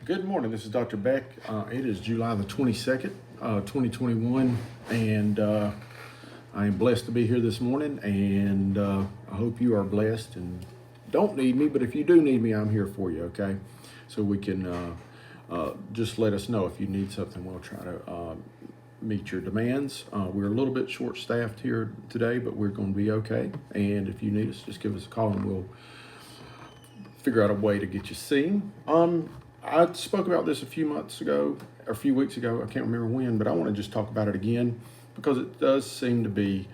Good morning. This is Dr. Beck. It is July the 22nd, 2021, and I am blessed to be here this morning. And I hope you are blessed and don't need me, but if you do need me, I'm here for you, okay? So we can just let us know if you need something. We'll try to meet your demands. We're a little bit short staffed here today, but we're going to be okay. And if you need us, just give us a call and we'll figure out a way to get you seen. I spoke about this a few months ago, or a few weeks ago, I can't remember when, but I want to just talk about it again because it does seem to be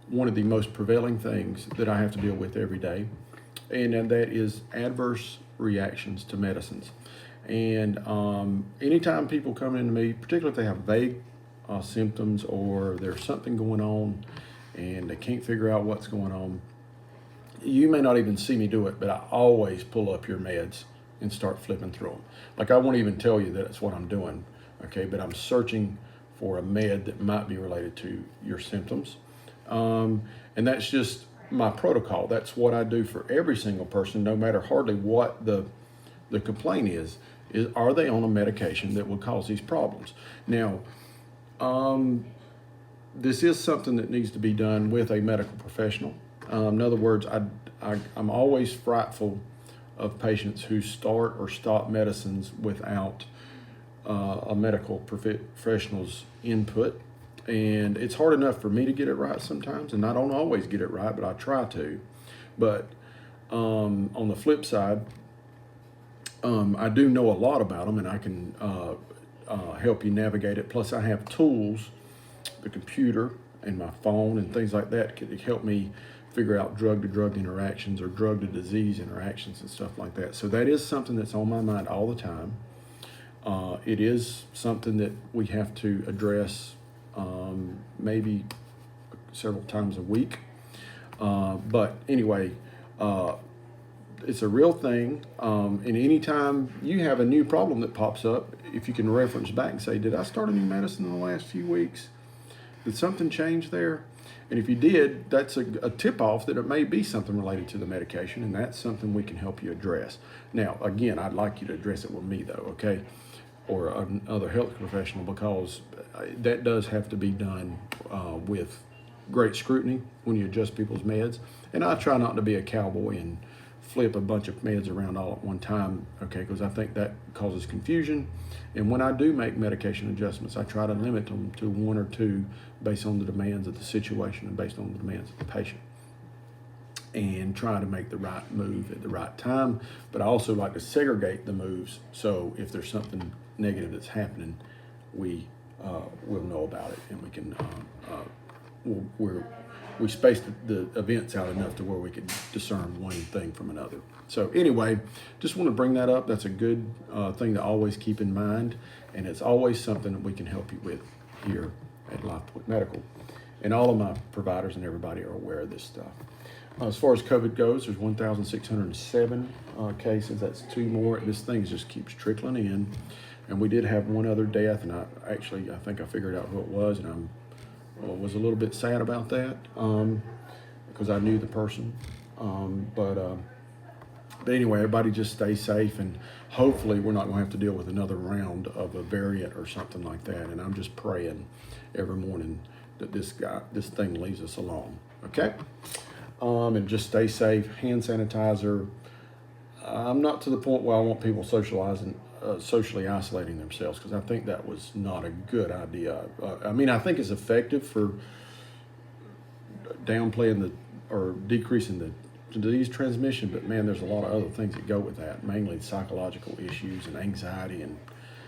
one of the most prevailing things that I have to deal with every day, and that is adverse reactions to medicines. And anytime people come into me, particularly if they have vague symptoms or there's something going on and they can't figure out what's going on, you may not even see me do it, but I always pull up your meds and start flipping through them. Like I won't even tell you that it's what I'm doing, okay? But I'm searching for a med that might be related to your symptoms. And that's just my protocol. That's what I do for every single person, no matter hardly what the complaint is are they on a medication that would cause these problems? Now, this is something that needs to be done with a medical professional. In other words, I'm always frightful of patients who start or stop medicines without a medical professional's input. And it's hard enough for me to get it right sometimes, and I don't always get it right, but I try to. But on the flip side, I do know a lot about them, and I can help you navigate it. Plus, I have tools, the computer and my phone and things like that can help me figure out drug-to-drug interactions or drug-to-disease interactions and stuff like that. So that is something that's on my mind all the time. It is something that we have to address maybe several times a week. But anyway, it's a real thing. And anytime you have a new problem that pops up, if you can reference back and say, did I start a new medicine in the last few weeks? Did something change there? And if you did, that's a tip-off that it may be something related to the medication, and that's something we can help you address. Now, again, I'd like you to address it with me, though, okay? Or another health professional, because that does have to be done with great scrutiny when you adjust people's meds. And I try not to be a cowboy and flip a bunch of meds around all at one time, okay, because I think that causes confusion. And when I do make medication adjustments, I try to limit them to one or two based on the demands of the situation and based on the demands of the patient, and try to make the right move at the right time. But I also like to segregate the moves, so if there's something negative that's happening, we will know about it, and we can we space the events out enough to where we can discern one thing from another. So anyway, just want to bring that up. That's a good thing to always keep in mind, and it's always something that we can help you with here at LifePoint Medical. And all of my providers and everybody are aware of this stuff. As far as COVID goes, there's 1,607 cases. That's two more. This thing just keeps trickling in. And we did have one other death, and I think I figured out who it was, and was a little bit sad about that because I knew the person. But anyway, everybody just stay safe, and hopefully we're not going to have to deal with another round of a variant or something like that. And I'm just praying every morning that this thing leaves us alone. Okay? And just stay safe. Hand sanitizer. I'm not to the point where I want people socially isolating themselves, because I think that was not a good idea. I think it's effective for downplaying or decreasing the disease transmission, but man, there's a lot of other things that go with that, mainly psychological issues and anxiety and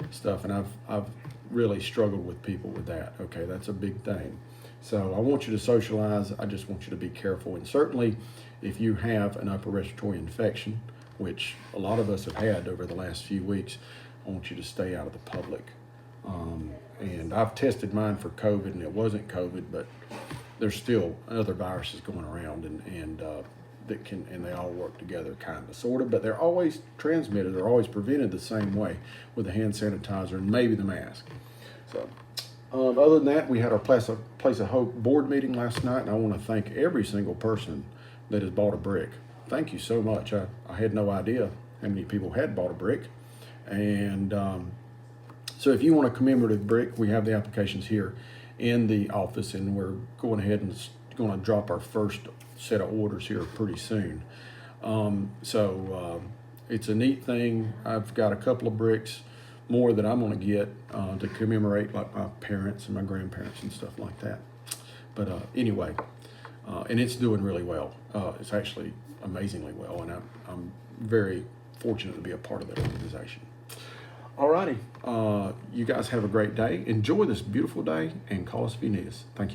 stuff. And I've really struggled with people with that. Okay, that's a big thing. So I want you to socialize. I just want you to be careful. And certainly if you have an upper respiratory infection, which a lot of us have had over the last few weeks, I want you to stay out of the public. And I've tested mine for COVID, and it wasn't COVID, but there's still other viruses going around, and they all work together, kind of, sort of, but they're always transmitted, they're always prevented the same way with the hand sanitizer and maybe the mask. So other than that, we had our Place of Hope board meeting last night, and I want to thank every single person that has bought a brick. Thank you so much. I had no idea how many people had bought a brick, And so if you want a commemorative brick, we have the applications here in the office, and we're going ahead and going to drop our first set of orders here pretty soon. It's a neat thing. I've got a couple of bricks more that I'm going to get to commemorate like my parents and my grandparents and stuff like that. But anyway, and it's doing really well. It's actually amazingly well, and I'm very fortunate to be a part of that organization. Alrighty, you guys have a great day. Enjoy this beautiful day, and call us if you need us. Thank you.